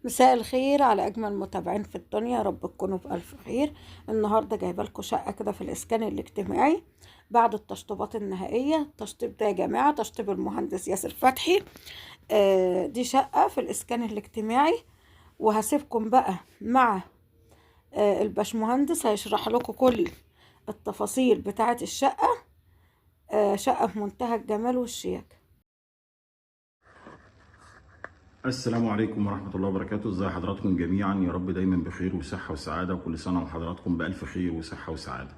مساء الخير على اجمل متابعين في الدنيا، يا رب تكونوا بالف خير. النهارده جايبه لكم شقه كده في الاسكان الاجتماعي بعد التشطيبات النهائيه. التشطيب ده يا جماعه تشطيب المهندس ياسر فتحي. دي شقه في الاسكان الاجتماعي، وهسيبكم بقى مع الباشمهندس هيشرح لكم كل التفاصيل بتاعه الشقه. شقه في منتهى الجمال والشياكه. السلام عليكم ورحمة الله وبركاته. ازي حضراتكم جميعا؟ يا رب دايما بخير وصحة وسعادة، وكل سنة وحضراتكم بألف خير وصحة وسعادة.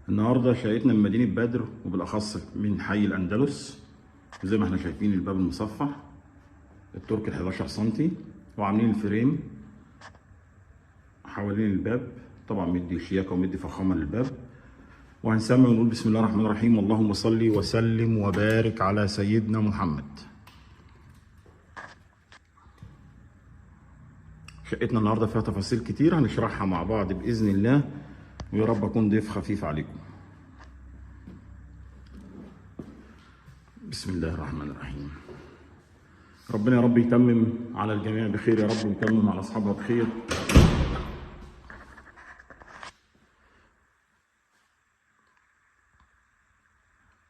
النهاردة شقتنا من مدينة بدر، وبالأخص من حي الأندلس. زي ما احنا شايفين الباب المصفح التركي 11 سنتي، وعاملين الفريم حوالين الباب، طبعا مدي شياكة ومدي فخامة للباب. وهنسمي ونقول بسم الله الرحمن الرحيم، اللهم صل وسلم وبارك على سيدنا محمد. شقتنا النهارده فيها تفاصيل كتير هنشرحها مع بعض باذن الله، ويا رب اكون ضيف خفيف عليكم. بسم الله الرحمن الرحيم. ربنا يا رب يتمم على الجميع بخير يا رب، ويتمم على اصحابها بخير.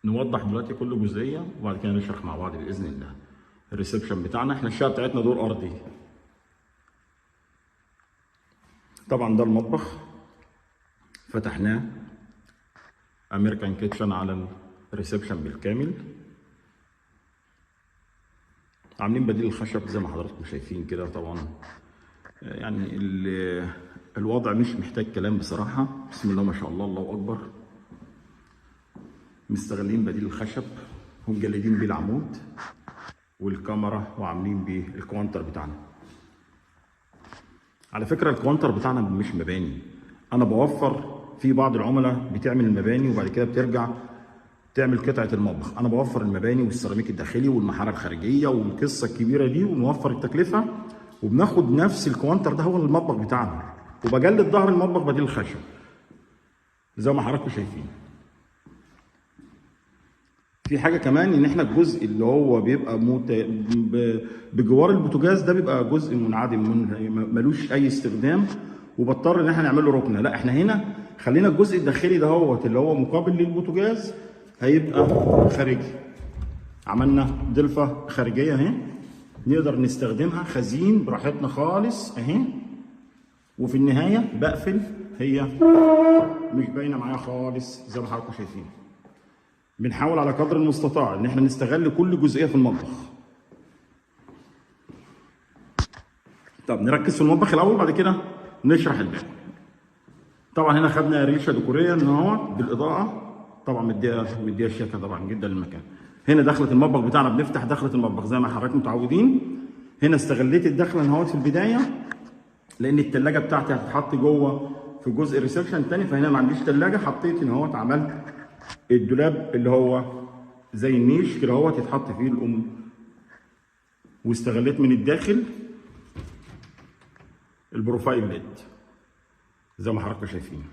نوضح دلوقتي كل جزئيه، وبعد كده نشرح مع بعض باذن الله. الريسبشن بتاعنا، احنا الشقه بتاعتنا دور ارضي. طبعا ده المطبخ، فتحناه امريكان كيتشن على الريسبشن بالكامل. عاملين بديل الخشب زي ما حضراتكم شايفين كده. طبعا يعني الوضع مش محتاج كلام بصراحة. بسم الله ما شاء الله، الله أكبر. مستغلين بديل الخشب، ومجلدين بيه العمود والكاميرا، وعاملين بيه الكوانتر بتاعنا. على فكرة الكوانتر بتاعنا مش مباني، أنا بوفر في بعض العملاء بتعمل المباني وبعد كده بترجع تعمل قطعة المطبخ. أنا بوفر المباني والسيراميك الداخلي والمحارة الخارجية والقصة الكبيرة دي، ونوفر التكلفة، وبناخد نفس الكوانتر ده هو المطبخ بتاعنا، وبجلد ظهر المطبخ بديل الخشب زي ما حضراتكم شايفين. في حاجة كمان، إن إحنا الجزء اللي هو بيبقى بجوار البوتاجاز ده بيبقى جزء منعدم، ملوش أي استخدام، وبضطر إن إحنا نعمل له ركنة. لا، إحنا هنا خلينا الجزء الداخلي ده هو اللي هو مقابل للبوتاجاز هيبقى خارجي. عملنا ضلفة خارجية اهي، نقدر نستخدمها خزين براحتنا خالص اهي. وفي النهاية بقفل، هي مش باينة معايا خالص زي ما حضراتكم شايفين. بنحاول على قدر المستطاع ان احنا نستغل كل جزئية في المطبخ. طب نركز في المطبخ الاول، بعد كده نشرح الباقي. طبعا هنا خدنا ريشه ديكوريه ان هو بالاضاءه، طبعا مديها شياكه طبعا جدا للمكان. هنا دخله المطبخ بتاعنا، بنفتح دخله المطبخ زي ما حضراتكم متعودين. هنا استغليت الدخله ان هو في البدايه، لان الثلاجه بتاعتي هتتحط جوه في جزء الريسبشن الثاني، فهنا ما عنديش ثلاجه، حطيت ان هو عملت الدولاب اللي هو زي النيش كده هو يتحط فيه الام. واستغليت من الداخل البروفايل ليد زي ما حضراتكم شايفين.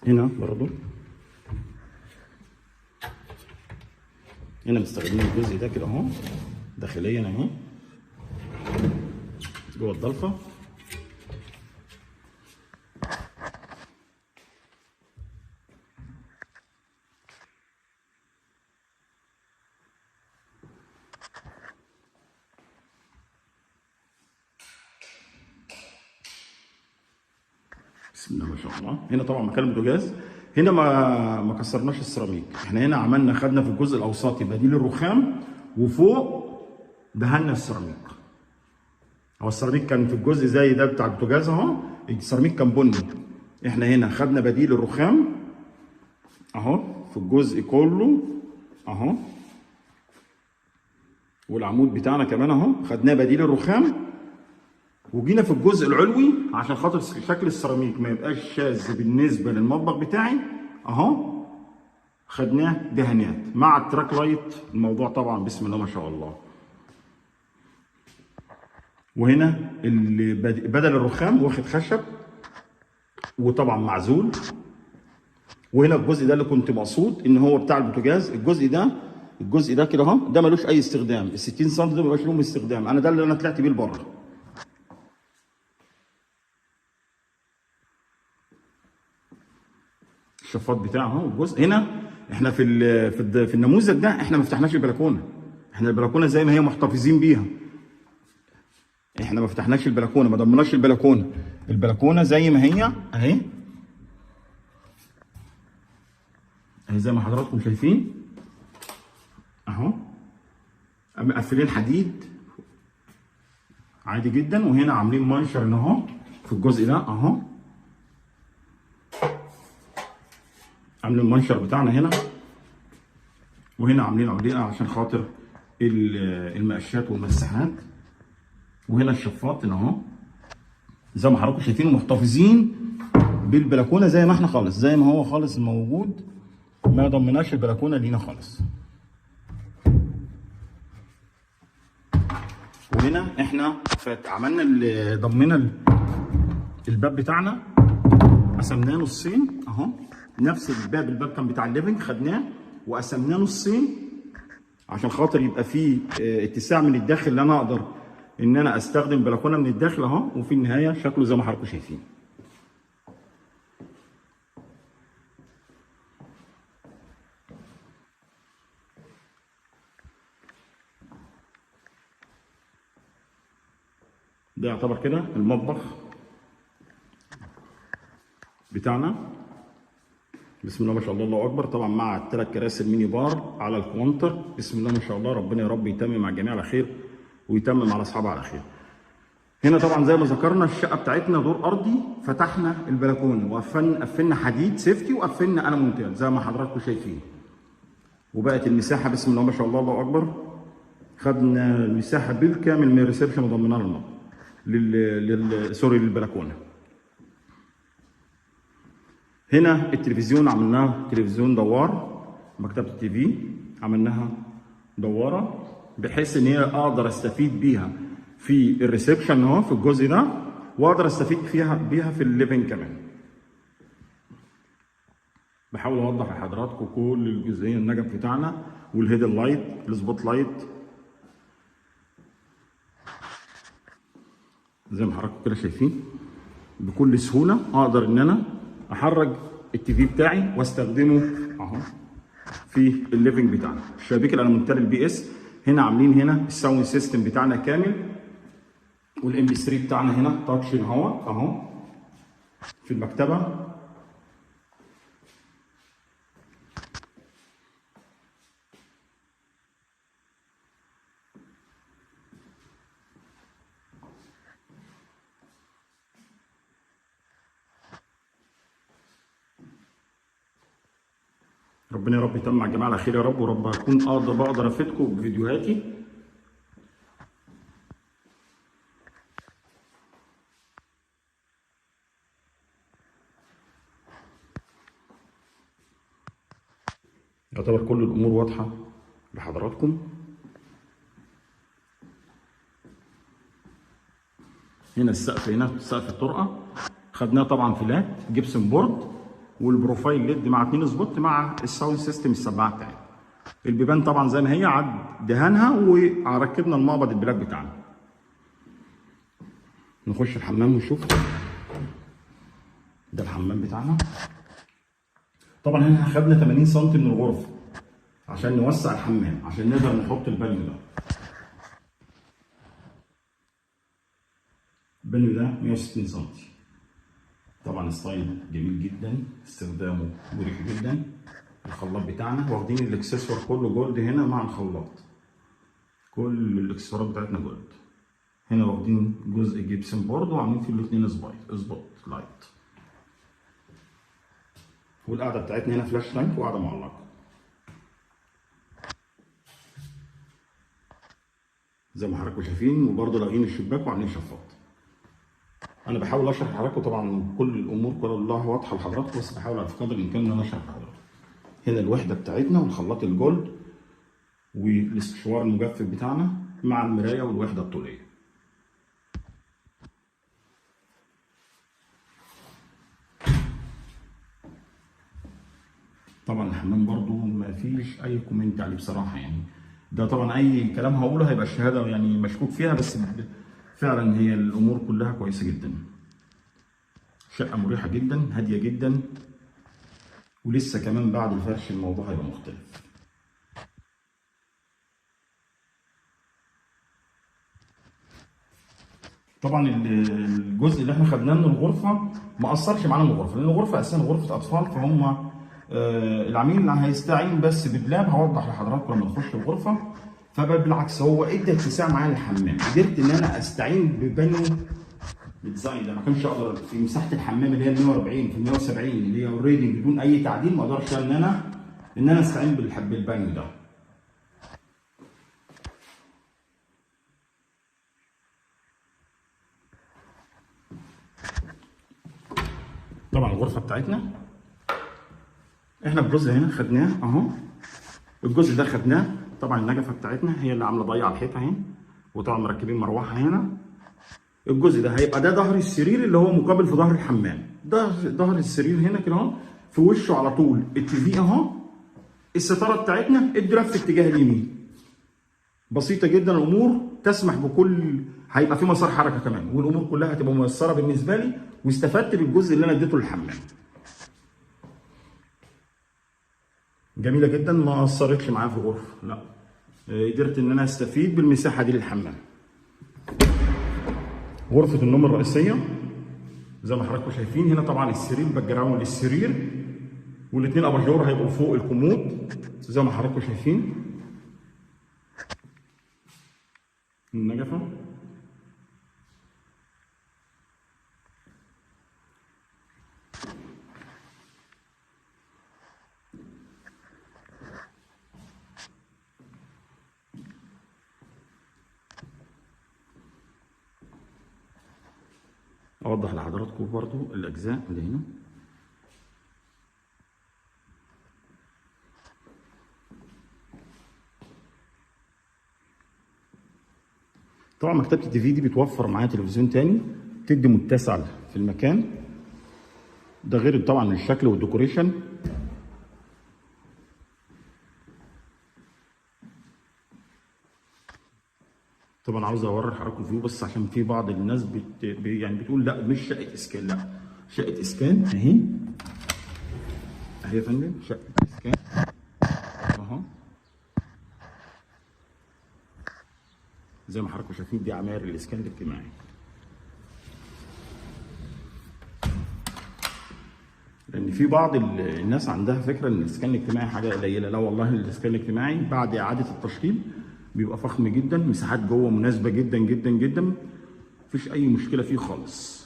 هنا برضو هنا مستخدمين الجزء ده كده اهو داخليا اهو جوه الضلفه. بسم الله ما شاء الله. هنا طبعا مكان البوتاجاز، هنا ما كسرناش السيراميك. احنا هنا خدنا في الجزء الاوسطي بديل الرخام، وفوق دهنا السيراميك. هو السيراميك كان في الجزء زي ده بتاع البوتاجاز اهو، السيراميك كان بني. احنا هنا خدنا بديل الرخام اهو في الجزء كله اهو، والعمود بتاعنا كمان اهو خدناه بديل الرخام. وجينا في الجزء العلوي عشان خاطر شكل السيراميك ما يبقاش شاذ بالنسبه للمطبخ بتاعي اهو، خدناه دهانات مع التراك لايت. الموضوع طبعا بسم الله ما شاء الله. وهنا اللي بدل الرخام واخد خشب، وطبعا معزول، وهنا الجزء ده اللي كنت مقصود ان هو بتاع البوتاجاز. الجزء ده كده اهو، ده ملوش اي استخدام. ال 60 سم ده ملوش لهم استخدام، انا ده اللي انا طلعت بيه لبره. الشفاط بتاعه اهو. الجزء هنا احنا في النموذج ده احنا ما فتحناش البلكونه، احنا البلكونه زي ما هي محتفظين بيها. احنا ما فتحناش البلكونه، ما ضمناش البلكونه زي ما هي اهي زي ما حضراتكم شايفين اهو، مقفلين حديد عادي جدا. وهنا عاملين منشر اهو في الجزء ده اهو، عاملين المنشر بتاعنا هنا، وهنا عاملين علقه عشان خاطر المقشات والمساحات. وهنا الشفاط هنا اهو زي ما حضراتكم شايفين، محتفظين بالبلكونه زي ما احنا خالص، زي ما هو خالص موجود، ما ضمناش البلكونه لينا خالص. وهنا احنا عملنا ضمنا الباب بتاعنا، قسمناه نصين اهو، نفس الباب كان بتاع الليفنج، خدناه وقسمناه نصين عشان خاطر يبقى فيه اتساع من الداخل، اللي انا اقدر ان انا استخدم بلكونه من الداخل اهو. وفي النهايه شكله زي ما حضراتكم شايفين. ده يعتبر كده المطبخ بتاعنا. بسم الله ما شاء الله، الله اكبر. طبعا مع الثلاث كراسي الميني بار على الكونتر، بسم الله ما شاء الله. ربنا يا رب يتمم على الجميع على خير، ويتمم على اصحابها على خير. هنا طبعا زي ما ذكرنا الشقه بتاعتنا دور ارضي، فتحنا البلكونه وقفلنا حديد سيفتي، وقفلنا المونتاج زي ما حضراتكم شايفين. وبقت المساحه بسم الله ما شاء الله، الله اكبر. خدنا المساحه بالكامل من الريسبشن وضمناها سوري للبلكونه. هنا التلفزيون عملناه تلفزيون دوار، مكتبه التي في عملناها دواره، بحيث ان هي اقدر استفيد بيها في الريسبشن اهو في الجزء ده، واقدر استفيد بيها في الليفنج كمان. بحاول اوضح لحضراتكم كل الجزئيه، النجف بتاعنا والهيدن لايت، السبوت لايت، زي ما حضراتكم كده شايفين. بكل سهوله اقدر ان انا احرك التي في بتاعي واستخدمه اهو في الليفنج بتاعنا. الشبابيك الالمونتال البي اس هنا عاملين هنا الساوند سيستم بتاعنا كامل، والام بي 3 بتاعنا هنا تاتش اهو في المكتبه. ربنا يا رب يتم مع الجماعه على خير يا رب، ورب اكون بقدر افيدكم بفيديوهاتي. يعتبر كل الامور واضحه لحضراتكم. هنا السقف، هنا سقف الطرقه خدناه طبعا فلات جبسن بورد، والبروفايل ليد مع 2 سبوت مع الساوند سيستم السماعه بتاعتنا. البيبان طبعا زي ما هي، عد دهانها وركبنا المقبض البلاك بتاعنا. نخش الحمام ونشوف. ده الحمام بتاعنا. طبعا هنا خدنا 80 سم من الغرفه عشان نوسع الحمام، عشان نقدر نحط البانيو ده. البانيو ده 160 سم. طبعا ستايل جميل جدا، استخدامه مريح جدا. الخلاط بتاعنا واخدين الاكسسوار كله جولد هنا مع الخلاط، كل الاكسسوارات بتاعتنا جولد. هنا واخدين جزء جيبسن بورد وعاملين فيه الاثنين سبوت لايت. والقاعده بتاعتنا هنا فلاش تانك وقاعده معلقه زي ما حضراتكم شايفين، وبرده لاغين الشباك وعاملين شفاط. انا بحاول اشرح لحضراتكم طبعا كل الامور كلها واضحه لحضراتكم، بس بحاول على قدر الامكان ان انا اشرح لحضراتكم. هنا الوحده بتاعتنا والخلاط الجولد والاستشوار المجفف بتاعنا مع المرايه والوحده الطوليه. ما فيش اي كومنت عليه بصراحه يعني. ده طبعا اي كلام هقوله هيبقى الشهاده يعني مشكوك فيها، بس فعلا هي الامور كلها كويسه جدا. شقه مريحه جدا، هاديه جدا، ولسه كمان بعد الفرش الموضوع هيبقى مختلف. طبعا الجزء اللي احنا خدناه من الغرفه ما اثرش معانا من الغرفه، لان الغرفه اساسا غرفه اطفال، فهم العميل اللي هيستعين بس بدلاب. هوضح لحضراتكم لما نخش الغرفه. فبالعكس هو ادى اتساع معايا للحمام، قدرت ان انا استعين ببانيو الديزاين ده. ما كانش اقدر في مساحه الحمام اللي هي 140 في 170 اللي هي اوريدي بدون اي تعديل، ما اقدرش ان انا استعين بالبانيو ده. طبعا الغرفه بتاعتنا احنا الجزء هنا خدناه اهو، الجزء ده خدناه. طبعا النجفه بتاعتنا هي اللي عامله ضيقه على الحيطه اهي، وطبعا مركبين مروحه هنا. الجزء ده هيبقى ده ظهر السرير اللي هو مقابل في ظهر الحمام. ده ظهر السرير هنا كده اهو، في وشه على طول التي في اهو. الستاره بتاعتنا الدولاب في اتجاه اليمين. بسيطه جدا الامور، تسمح بكل، هيبقى في مسار حركه كمان، والامور كلها هتبقى ميسره بالنسبه لي، واستفدت بالجزء اللي انا اديته للحمام. جميله جدا، ما اثرتش معايا في الغرفه، لا. قدرت ان انا استفيد بالمساحه دي للحمام. غرفه النوم الرئيسيه زي ما حضراتكم شايفين هنا، طبعا السرير باك جراوند للسرير، والاثنين اباجور هيبقوا فوق الكومود زي ما حضراتكم شايفين. النجفه اوضح لحضراتكم برضو الاجزاء اللي هنا. طبعا مكتبه التي في دي بتوفر معايا تلفزيون تاني، تدي متسع في المكان ده، غير طبعا الشكل والديكوريشن. طبعا عاوز اوري لحضراتكم الفيو بس عشان في بعض الناس يعني بتقول لا مش شقه اسكان، لا شقه اسكان اهي. اهي يا فندم شقه اسكان اهو، زي ما حضراتكم شايفين دي عماير الاسكان الاجتماعي. لان في بعض الناس عندها فكره ان الاسكان الاجتماعي حاجه قليله، لا والله الاسكان الاجتماعي بعد اعاده التشطيب بيبقى فخم جدا، مساحات جوه مناسبه جدا جدا جدا، مفيش اي مشكله فيه خالص.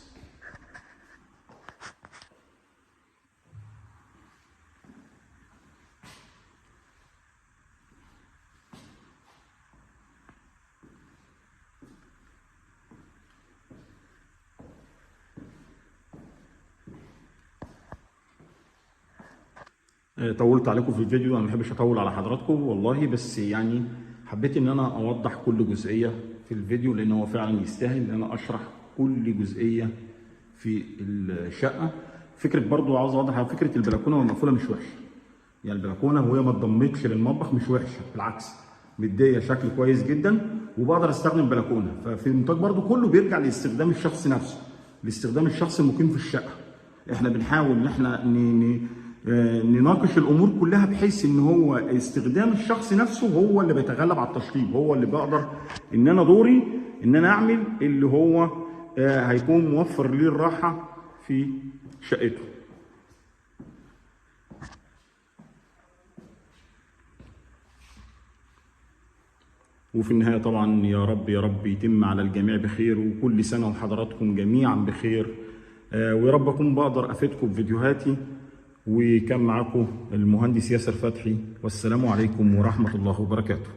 طولت عليكم في الفيديو، انا ما بحبش اطول على حضراتكم والله، بس يعني حبيت ان انا اوضح كل جزئيه في الفيديو، لان هو فعلا يستاهل ان انا اشرح كل جزئيه في الشقه. فكره برضو عاوز اوضح على فكره البلكونه والمقفوله مش وحشه، يعني البلكونه وهي ما اتضمتش للمطبخ مش وحشه، بالعكس مديه شكل كويس جدا، وبقدر استخدم بلكونه. ففي المنتج برضو كله بيرجع لاستخدام الشخص نفسه، لاستخدام الشخص المقيم في الشقه. احنا بنحاول ان احنا نناقش الامور كلها بحيث ان هو استخدام الشخص نفسه هو اللي بيتغلب على التشطيب، هو اللي بقدر ان انا دوري ان انا اعمل اللي هو هيكون موفر ليه الراحه في شقته. وفي النهايه طبعا يا رب يا رب يتم على الجميع بخير، وكل سنه وحضراتكم جميعا بخير، ويا رب اكون بقدر افيدكم بفيديوهاتي. وكان معكم المهندس ياسر فتحي، والسلام عليكم ورحمة الله وبركاته.